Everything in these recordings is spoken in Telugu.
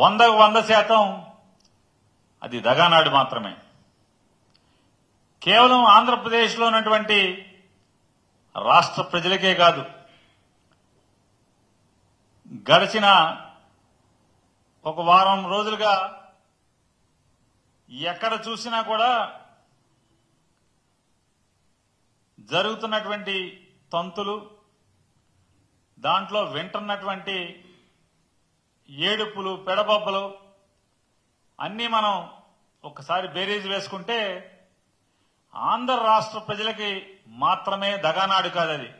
100% అది దగానాడు మాత్రమే. కేవలం ఆంధ్రప్రదేశ్లో ఉన్నటువంటి రాష్ట్ర ప్రజలకే కాదు, గడిచిన ఒక వారం రోజులుగా ఎక్కడ చూసినా కూడా జరుగుతున్నటువంటి తంతులు, దాంట్లో వింటున్నటువంటి ఏడుపులు, పెడబొబ్బలు అన్నీ మనం ఒకసారి బేరీజ్ వేసుకుంటే ఆంధ్ర రాష్ట్ర ప్రజలకి మాత్రమే దగానాడు కాదది.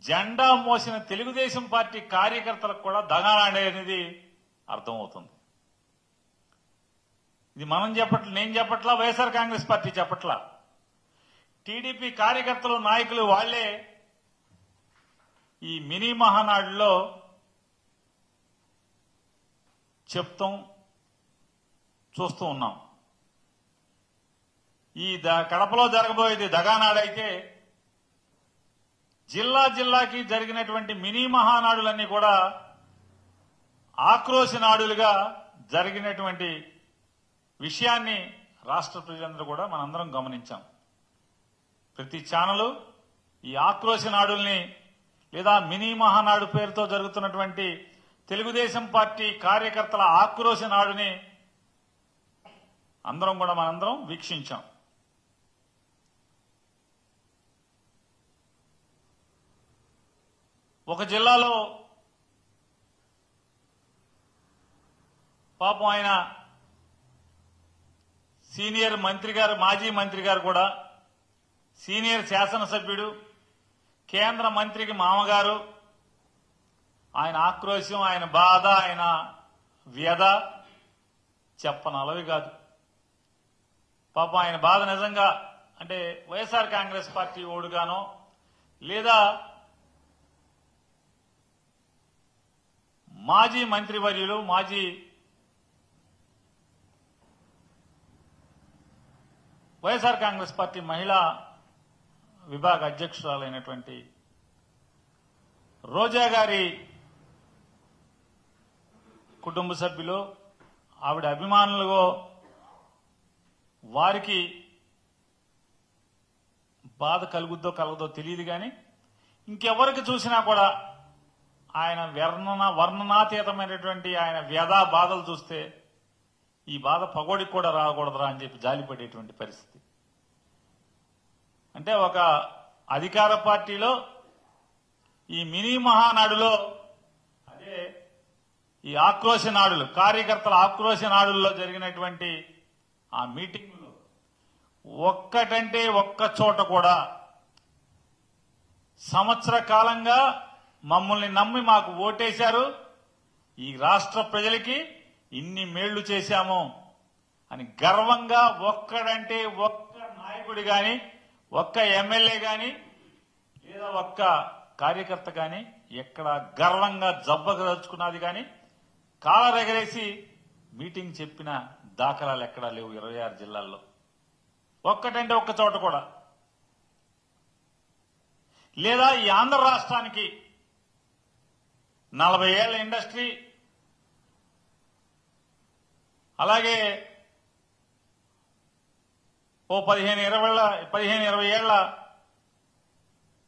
జెండా మోసిన తెలుగుదేశం పార్టీ కార్యకర్తలకు కూడా దగానాడు అనేది అర్థమవుతుంది. ఇది మనం చెప్పట్లా, నేను చెప్పట్లా, వైఎస్ఆర్ కాంగ్రెస్ పార్టీ చెప్పట్లా. టీడీపీ కార్యకర్తలు, నాయకులు వాళ్లే ఈ మినీ మహానాడులో చెప్తాం, చూస్తూ ఉన్నాం. ఈ కడపలో జరగబోయేది దగానాడైతే జిల్లా జిల్లాకి జరిగినటువంటి మినీ మహానాడులన్నీ కూడా ఆక్రోశ నాడులుగా జరిగినటువంటి విషయాన్ని రాష్ట్ర ప్రజలందరూ కూడా మనందరం గమనించాం. ప్రతి ఛానలు ఈ ఆక్రోశ నాడుల్ని లేదా మినీ మహానాడు పేరుతో జరుగుతున్నటువంటి తెలుగుదేశం పార్టీ కార్యకర్తల ఆక్రోశ నాడుని మనందరం వీక్షించాం. ఒక జిల్లాలో పాపం ఆయన సీనియర్ మంత్రి గారు, మాజీ మంత్రి గారు కూడా, సీనియర్ శాసనసభ్యుడు, కేంద్ర మంత్రికి మామగారు, ఆయన ఆక్రోశం, ఆయన బాధ, ఆయన వ్యధ చెప్పనలవి కాదు. పాపం ఆయన బాధ నిజంగా అంటే వైఎస్ఆర్ కాంగ్రెస్ పార్టీ ఓడుగానో లేదా మాజీ మంత్రివర్యులు, మాజీ వైఎస్ఆర్ కాంగ్రెస్ పార్టీ మహిళా విభాగ అధ్యక్షురాలైనటువంటి రోజా గారి కుటుంబ సభ్యులు, ఆవిడ అభిమానులుగో వారికి బాధ కలుగుద్దో కలగదో తెలియదు. కానీ ఇంకెవరికి చూసినా కూడా ఆయన వర్ణనాతీతమైనటువంటి ఆయన వ్యధా బాధలు చూస్తే ఈ బాధ పగోడికి కూడా రాకూడదురా అని చెప్పి జాలిపడేటువంటి పరిస్థితి. అంటే ఒక అధికార పార్టీలో ఈ మినీ మహానాడులో, అదే ఈ ఆక్రోశ నాడులు, కార్యకర్తల ఆక్రోశ నాడుల్లో జరిగినటువంటి ఆ మీటింగులో ఒక్కటంటే ఒక్క చోట కూడా సంవత్సర కాలంగా మమ్మల్ని నమ్మి మాకు ఓటేశారు, ఈ రాష్ట్ర ప్రజలకి ఇన్ని మేళ్లు చేశాము అని గర్వంగా ఒక్కడంటే ఒక్క నాయకుడు గాని, ఒక్క ఎమ్మెల్యే గాని లేదా ఒక్క కార్యకర్త గాని ఎక్కడ గర్వంగా జబ్బగదలుచుకున్నది గాని, కాలరెగరేసి మీటింగ్ చెప్పిన దాఖలాలు ఎక్కడా లేవు 26 జిల్లాల్లో. ఒక్కటంటే ఒక్క చోట కూడా. లేదా ఈ ఆంధ్ర రాష్ట్రానికి 40 ఏళ్ల ఇండస్ట్రీ, అలాగే ఓ 15-20 ఏళ్ల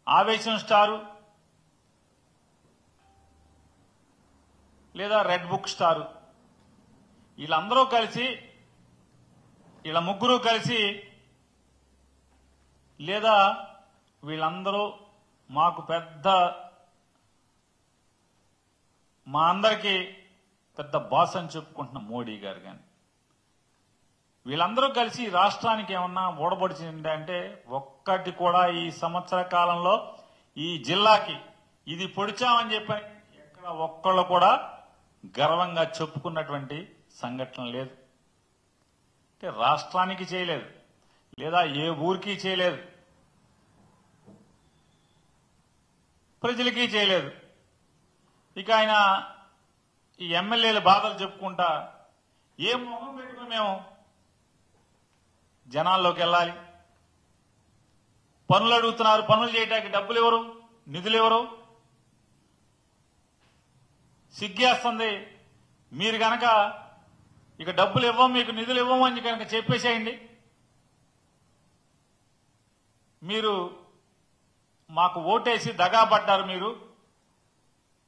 ఆవేశం స్టారు లేదా రెడ్ బుక్ స్టారు, వీళ్ళందరూ కలిసి, వీళ్ళ ముగ్గురు కలిసి, లేదా వీళ్ళందరూ మాకు మా అందరికీ పెద్ద బాస్ అని చెప్పుకుంటున్న మోడీ గారు కానీ, వీళ్ళందరూ కలిసి రాష్ట్రానికి ఏమన్నా ఓడబడిచింది అంటే ఒక్కటి కూడా ఈ సంవత్సర కాలంలో ఈ జిల్లాకి ఇది పొడిచామని చెప్పని ఎక్కడ ఒక్కళ్ళు కూడా గర్వంగా చెప్పుకున్నటువంటి సంఘటన లేదు. అంటే రాష్ట్రానికి చేయలేదు, లేదా ఏ ఊరికి చేయలేదు, ప్రజలకి చేయలేదు. ఇక ఆయన ఈ ఎమ్మెల్యేల బాధలు చెప్పుకుంటా ఏ మొహం పెట్టుకుని మేము జనాల్లోకి వెళ్ళాలి? పనులు అడుగుతున్నారు, పనులు చేయడానికి డబ్బులు ఎవరు, నిధులు ఎవరు? సిగ్గేస్తుంది. మీరు కనుక ఇక డబ్బులు ఇవ్వం, మీకు నిధులు ఇవ్వమని కనుక చెప్పేసేయండి. మీరు మాకు ఓటేసి దగాపడ్డారు, మీరు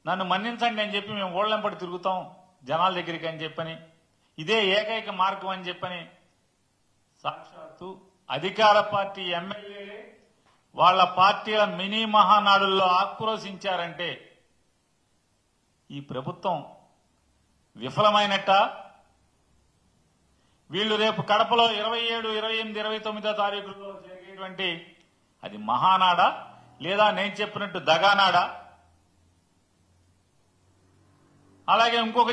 నన్ను మన్నించండి అని చెప్పి మేము ఓళ్ళెంపడి తిరుగుతాం జనాల దగ్గరికి అని చెప్పని, ఇదే ఏకైక మార్గం అని చెప్పని సాక్షాత్తు అధికార పార్టీ ఎమ్మెల్యేలే వాళ్ళ పార్టీల మినీ మహానాడుల్లో ఆక్రోశించారంటే ఈ ప్రభుత్వం విఫలమైనట్ట? వీళ్ళు రేపు కడపలో 27, 28, 29వ తారీఖుల్లో జరిగేటువంటి అది మహానాడా లేదా నేను చెప్పినట్టు దగానాడా? అలాగే ఇంకొక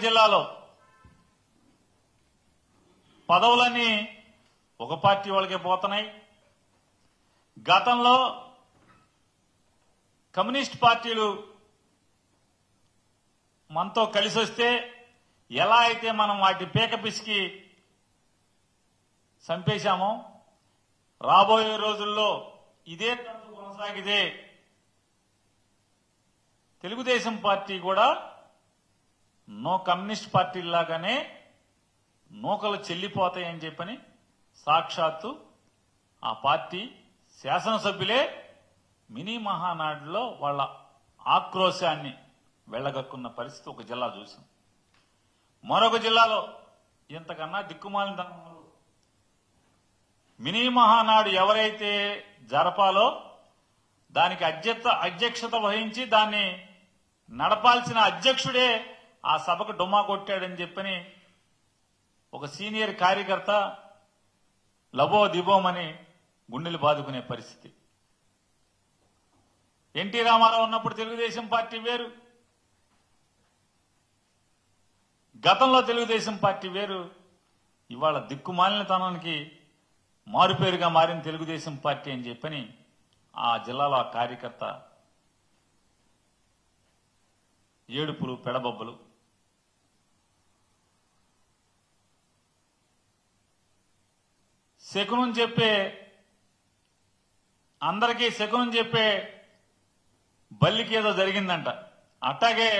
జిల్లాలో పదవులన్నీ ఒక పార్టీ వాళ్ళకే పోతున్నాయి. గతంలో కమ్యూనిస్ట్ పార్టీలు మనతో కలిసి వస్తే ఎలా అయితే మనం వాటి పీక పిసికి చంపేశామో, రాబోయే రోజుల్లో ఇదే తంతు కొనసాగితే తెలుగుదేశం పార్టీ కూడా నో కమ్యూనిస్ట్ పార్టీలాగానే నూకలు చెల్లిపోతాయని చెప్పని సాక్షాత్తు ఆ పార్టీ శాసనసభ్యులే మినీ మహానాడులో వాళ్ళ ఆక్రోశాన్ని వెళ్లగక్కున్న పరిస్థితి ఒక జిల్లా చూసాం. మరొక జిల్లాలో ఇంతకన్నా దిక్కుమాలిన మినీ మహానాడు ఎవరైతే జరపాలో దానికి అధ్యక్షత వహించి దాన్ని నడపాల్సిన అధ్యక్షుడే ఆ సభకు డుమ్మా కొట్టాడని చెప్పని ఒక సీనియర్ కార్యకర్త లబో దిబోమని గుండెలు బాదుకునే పరిస్థితి. ఎన్టీ రామారావు ఉన్నప్పుడు తెలుగుదేశం పార్టీ వేరు, గతంలో తెలుగుదేశం పార్టీ వేరు. ఇవాళ దిక్కుమాలినతనానికి మారుపేరుగా మారిన తెలుగుదేశం పార్టీ అని చెప్పని ఆ జిల్లాలో ఆ కార్యకర్త ఏడుపులు పెడబొబ్బలు. శకునం చెప్పే అందరికీ శకునం చెప్పే బల్లికి ఏదో జరిగిందంట. అట్టాగే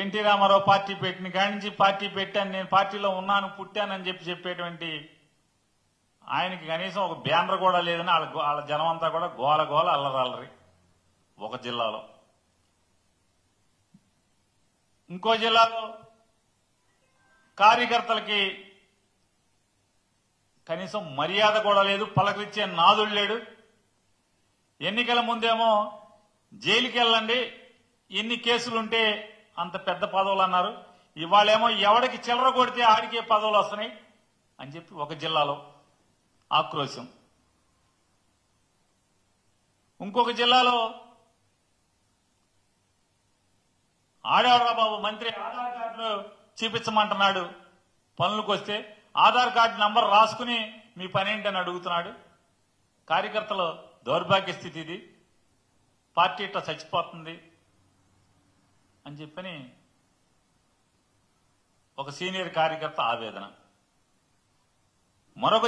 ఎన్టీ రామారావు పార్టీ పెట్టిన కాడి నుంచి పార్టీ పెట్టాను, నేను పార్టీలో ఉన్నాను, పుట్టానని చెప్పేటువంటి ఆయనకి కనీసం ఒక బ్యానర్ కూడా లేదని వాళ్ళ జనం అంతా కూడా గోల గోల అల్లరల్లరి ఒక జిల్లాలో. ఇంకో జిల్లాలో కార్యకర్తలకి కనీసం మర్యాద కూడా లేదు, పలకరించే నాదుడు లేడు. ఎన్నికల ముందేమో జైలుకి వెళ్ళండి, ఎన్ని కేసులుంటే అంత పెద్ద పదవులు అన్నారు. ఇవాళేమో ఎవడికి చిల్లర కొడితే ఆడికే పదవులు వస్తున్నాయి అని చెప్పి ఒక జిల్లాలో ఆక్రోశం. ఇంకొక జిల్లాలో ఆడేవాడ్రా బాబు మంత్రి ఆధార్ కార్డులు చూపించమంటున్నాడు, పనులకు వస్తే ఆధార్ కార్డు నంబర్ రాసుకుని మీ పనేంటని అడుగుతున్నాడు. కార్యకర్తల దౌర్భాగ్య స్థితి ఇది, పార్టీ ఇట్లా చచ్చిపోతుంది అని చెప్పని ఒక సీనియర్ కార్యకర్త ఆవేదన. మరొక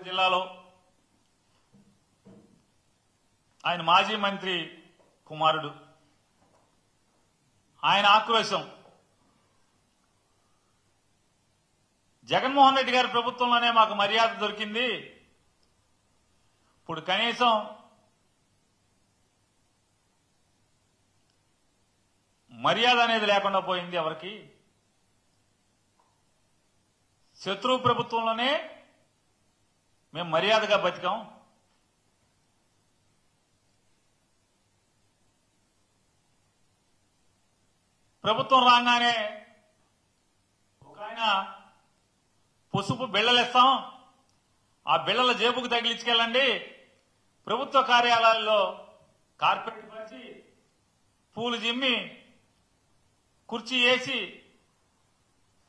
జిల్లాలో ఆయన మాజీ మంత్రి కుమారుడు, ఆయన ఆక్రోశం. జగన్మోహన్ రెడ్డి గారి ప్రభుత్వంలోనే మాకు మర్యాద దొరికింది, ఇప్పుడు కనీసం మర్యాద అనేది లేకుండా పోయింది ఎవరికి. శత్రువు ప్రభుత్వంలోనే మేము మర్యాదగా బతికాం, ప్రభుత్వం రాగానే ఒక ఆయన పసుపు బిళ్ళలు ఇస్తాం, ఆ బిళ్ళల జేబుకు తగిలించుకెళ్ళండి, ప్రభుత్వ కార్యాలయాల్లో కార్పెట్ పరిచి పూలు జిమ్మి కుర్చీ వేసి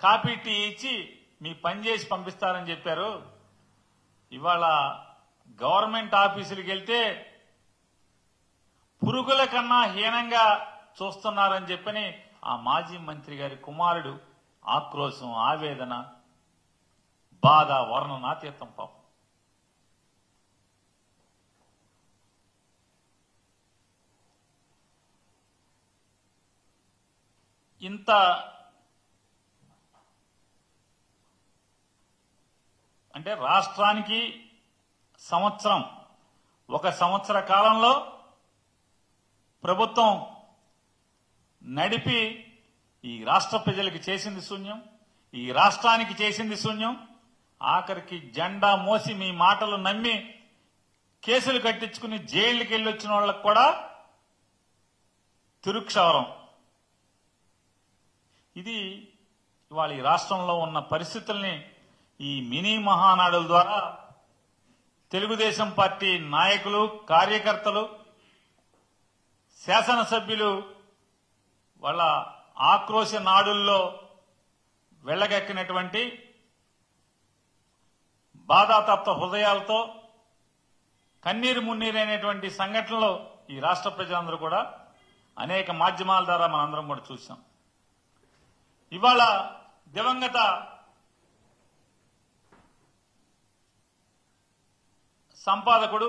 కాఫీ టీ ఇచ్చి మీ పని చేసి పంపిస్తారని చెప్పారు. ఇవాళ గవర్నమెంట్ ఆఫీసులకు వెళ్తే పురుగుల కన్నా హీనంగా చూస్తున్నారని చెప్పని ఆ మాజీ మంత్రి గారి కుమారుడు ఆక్రోశం, ఆవేదన, బాధ వర్ణనాతీతం. పాపం ఇంత అంటే రాష్ట్రానికి ఒక సంవత్సర కాలంలో ప్రభుత్వం నడిపి ఈ రాష్ట్ర ప్రజలకు చేసింది శూన్యం, ఈ రాష్ట్రానికి చేసింది శూన్యం. ఆఖరికి జెండా మోసి మీ మాటలు నమ్మి కేసులు కట్టించుకుని జైళ్ళకి వెళ్ళొచ్చిన వాళ్ళకు కూడా తిరుక్షవరం. ఇది ఇవాళ ఈ రాష్ట్రంలో ఉన్న పరిస్థితుల్ని ఈ మినీ మహానాడుల ద్వారా తెలుగుదేశం పార్టీ నాయకులు, కార్యకర్తలు, శాసనసభ్యులు వాళ్ళ ఆక్రోశ నాడుల్లో వెళ్లగక్కినటువంటి బాధాతప్త హృదయాలతో కన్నీరు మున్నీరైనటువంటి సంఘటనలు ఈ రాష్ట్ర ప్రజలందరూ కూడా అనేక మాధ్యమాల ద్వారా మనందరం కూడా చూసాం. ఇవాళ దివంగత సంపాదకుడు